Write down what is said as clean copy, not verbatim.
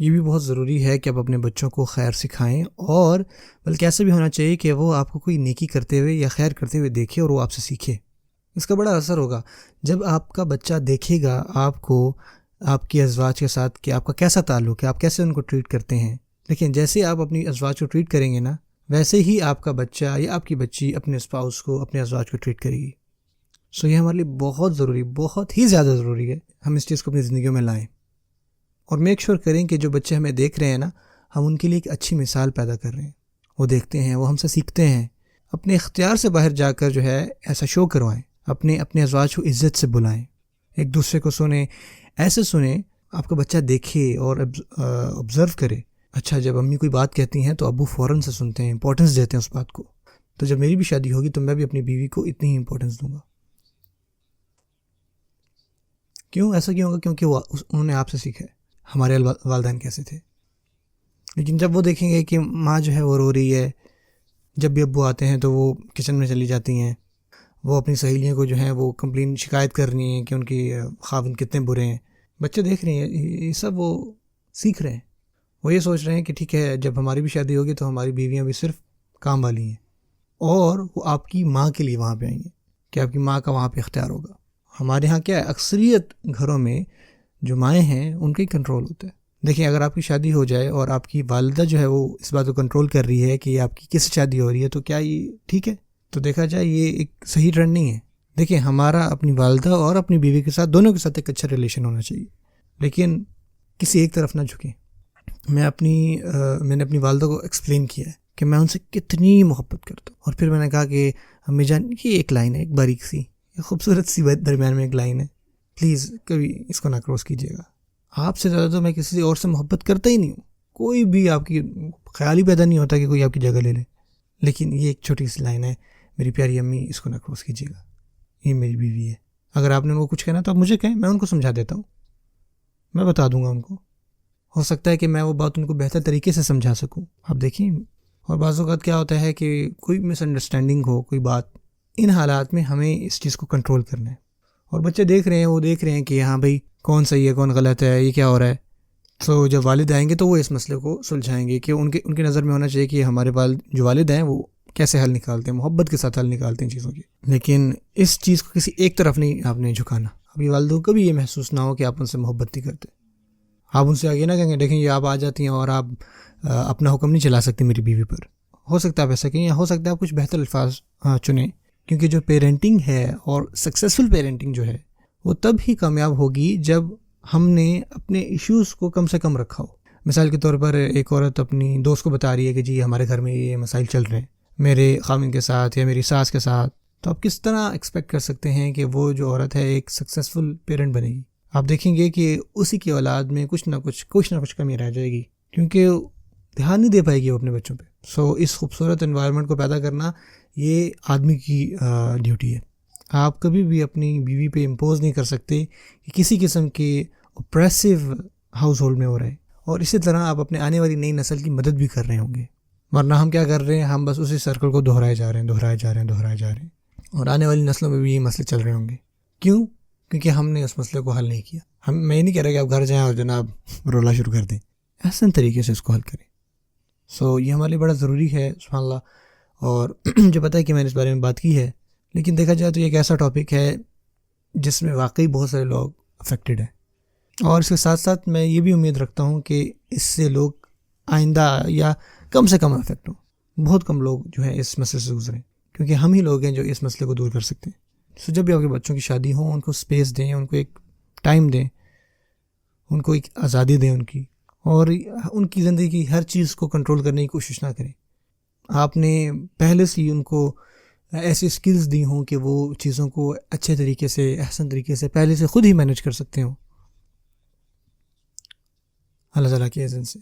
یہ بھی بہت ضروری ہے کہ آپ اپنے بچوں کو خیر سکھائیں، اور بلکہ ایسا بھی ہونا چاہیے کہ وہ آپ کو کوئی نیکی کرتے ہوئے یا خیر کرتے ہوئے دیکھے اور وہ آپ سے سیکھے۔ اس کا بڑا اثر ہوگا جب آپ کا بچہ دیکھے گا آپ کو، آپ کی ازواج کے ساتھ، کہ آپ کا کیسا تعلق ہے، آپ کیسے ان کو ٹریٹ کرتے ہیں۔ لیکن جیسے آپ اپنی ازواج کو ٹریٹ کریں گے نا، ویسے ہی آپ کا بچہ یا آپ کی بچی اپنے اسپاؤس کو، اپنے ازواج کو ٹریٹ کرے گی۔ سو یہ ہمارے لیے بہت ضروری، بہت ہی زیادہ ضروری ہے ہم اس چیز کو اپنی زندگیوں میں لائیں، اور میک شور کریں کہ جو بچے ہمیں دیکھ رہے ہیں نا، ہم ان کے لیے ایک اچھی مثال پیدا کر رہے ہیں۔ وہ دیکھتے ہیں، وہ ہم سے سیکھتے ہیں۔ اپنے اختیار سے باہر جا کر جو ہے ایسا شو کروائیں، اپنے ازواج کو عزت سے بلائیں، ایک دوسرے کو سنیں، ایسے سنیں آپ کا بچہ دیکھے اور آبزرو کرے۔ اچھا، جب امی کوئی بات کہتی ہیں تو ابو فوراً سے سنتے ہیں، امپورٹنس دیتے ہیں اس بات کو۔ تو جب میری بھی شادی ہوگی تو میں بھی اپنی بیوی کو اتنی ہی امپورٹنس دوں گا۔ کیوں ایسا کیوں ہوگا؟ کیونکہ انہوں نے آپ سے سیکھا ہے، ہمارے والدین کیسے تھے۔ لیکن جب وہ دیکھیں گے کہ ماں جو ہے وہ رو رہی ہے، جب بھی ابو آتے ہیں تو وہ کچن میں چلی جاتی ہیں، وہ اپنی سہیلیوں کو جو ہیں وہ شکایت کر رہی ہیں کہ ان کی خاوند کتنے برے ہیں، بچے دیکھ رہے ہیں، یہ سب وہ سیکھ رہے ہیں۔ وہ یہ سوچ رہے ہیں کہ ٹھیک ہے، جب ہماری بھی شادی ہوگی تو ہماری بیویاں بھی صرف کام والی ہیں، اور وہ آپ کی ماں کے لیے وہاں پہ آئی ہیں، کہ آپ کی ماں کا وہاں پہ اختیار ہوگا۔ ہمارے ہاں کیا ہے، اکثریت گھروں میں جو مائیں ہیں ان کا ہی کنٹرول ہوتا ہے۔ دیکھیں، اگر آپ کی شادی ہو جائے اور آپ کی والدہ جو ہے وہ اس بات کو کنٹرول کر رہی ہے کہ آپ کی کس سے شادی ہو رہی ہے، تو کیا یہ ٹھیک ہے؟ تو دیکھا جائے یہ ایک صحیح ٹرینڈ نہیں ہے۔ دیکھیں، ہمارا اپنی والدہ اور اپنی بیوی کے ساتھ، دونوں کے ساتھ ایک اچھا ریلیشن ہونا چاہیے، لیکن کسی ایک طرف نہ جھکیں۔ میں نے اپنی والدہ کو ایکسپلین کیا ہے کہ میں ان سے کتنی محبت کرتا ہوں، اور پھر میں نے کہا کہ امی جان، یہ ایک لائن ہے، ایک باریک سی، ایک خوبصورت سی درمیان میں ایک لائن ہے، پلیز کبھی اس کو نہ کراس کیجیے گا۔ آپ سے زیادہ تو میں کسی اور سے محبت کرتا ہی نہیں ہوں، کوئی بھی آپ کی خیال ہی پیدا نہیں ہوتا کہ کوئی آپ کی جگہ لے لے، لیکن یہ ایک چھوٹی سی لائن ہے، میری پیاری امی، اس کو نہ کراس کیجیے گا، یہ میری بیوی ہے۔ اگر آپ نے ان کو کچھ کہنا تو آپ مجھے کہیں، میں ان کو سمجھا دیتا ہوں، میں بتا دوں گا ان کو، ہو سکتا ہے کہ میں وہ بات ان کو بہتر طریقے سے سمجھا سکوں۔ آپ دیکھیں، اور بعض اوقات کیا ہوتا ہے کہ کوئی مس انڈرسٹینڈنگ ہو، کوئی بات، ان حالات میں ہمیں اس چیز کو کنٹرول کرنا ہے، اور بچے دیکھ رہے ہیں، وہ دیکھ رہے ہیں کہ ہاں بھائی کون صحیح ہے کون غلط ہے، یہ کیا ہو رہا ہے۔ تو جب والد آئیں گے تو وہ اس مسئلے کو سلجھائیں گے، کہ ان کی نظر میں ہونا چاہیے کہ ہمارے جو والد ہیں وہ کیسے حل نکالتے ہیں، محبت کے ساتھ حل نکالتے ہیں چیزوں کی۔ لیکن اس چیز کو کسی ایک طرف نہیں آپ نے جھکانا۔ ابھی والدوں کو بھی یہ محسوس نہ ہو کہ آپ ان سے محبت نہیں کرتے۔ آپ ان سے آگے نہ کہیں گے، دیکھیں یہ آپ آ جاتی ہیں اور آپ اپنا حکم نہیں چلا سکتی میری بیوی پر۔ ہو سکتا ہے آپ ایسا کہیں، یا ہو سکتا ہے آپ کچھ بہتر الفاظ چنیں، کیونکہ جو پیرنٹنگ ہے، اور سکسیزفل پیرنٹنگ جو ہے، وہ تب ہی کامیاب ہوگی جب ہم نے اپنے ایشوز کو کم سے کم رکھا ہو۔ مثال کے طور پر ایک عورت اپنی دوست کو بتا رہی ہے کہ جی ہمارے گھر میں یہ مسائل چل رہے ہیں میرے خاوند کے ساتھ یا میری ساس کے ساتھ، تو آپ کس طرح ایکسپیکٹ کر سکتے ہیں کہ وہ جو عورت ہے ایک سکسیزفل پیرنٹ بنے گی؟ آپ دیکھیں گے کہ اسی کی اولاد میں کچھ نہ کچھ کمی رہ جائے گی، کیونکہ دھیان نہیں دے پائے گی وہ اپنے بچوں پہ۔ سو اس خوبصورت انوائرمنٹ کو پیدا کرنا یہ آدمی کی ڈیوٹی ہے۔ آپ کبھی بھی اپنی بیوی پہ امپوز نہیں کر سکتے کہ کسی قسم کے اوپریسو ہاؤس ہولڈ میں ہو رہے ہیں، اور اسی طرح آپ اپنے آنے والی نئی نسل کی مدد بھی کر رہے ہوں گے، ورنہ ہم کیا کر رہے ہیں، ہم بس اسی سرکل کو دہرائے جا رہے ہیں، اور آنے والی نسلوں میں بھی یہ مسئلے چل رہے ہوں گے۔ کیوں؟ کیونکہ ہم نے اس مسئلے کو حل نہیں کیا۔ میں یہ نہیں کہہ رہا کہ آپ گھر جائیں اور جناب رولا شروع کر دیں، احسن طریقے سے اس کو حل کریں۔ سو یہ ہمارے لیے بڑا ضروری ہے، سبحان اللہ۔ اور جو پتہ ہے کہ میں نے اس بارے میں بات کی ہے، لیکن دیکھا جائے تو یہ ایک ایسا ٹاپک ہے جس میں واقعی بہت سارے لوگ افیکٹڈ ہیں، اور اس کے ساتھ ساتھ میں یہ بھی امید رکھتا ہوں کہ اس سے لوگ آئندہ یا کم سے کم افیکٹ ہوں، بہت کم لوگ جو ہے اس مسئلے سے گزریں، کیونکہ ہم ہی لوگ ہیں جو اس مسئلے کو دور کر سکتے ہیں۔ سو جب بھی آپ کے بچوں کی شادی ہو، ان کو اسپیس دیں، ان کو ایک ٹائم دیں، ان کو ایک آزادی دیں ان کی، اور ان کی زندگی کی ہر چیز کو کنٹرول کرنے کی کوشش نہ کریں۔ آپ نے پہلے سے ہی ان کو ایسی اسکلز دی ہوں کہ وہ چیزوں کو اچھے طریقے سے، احسن طریقے سے پہلے سے خود ہی مینیج کر سکتے ہوں، اللہ تعالیٰ کی اذن سے۔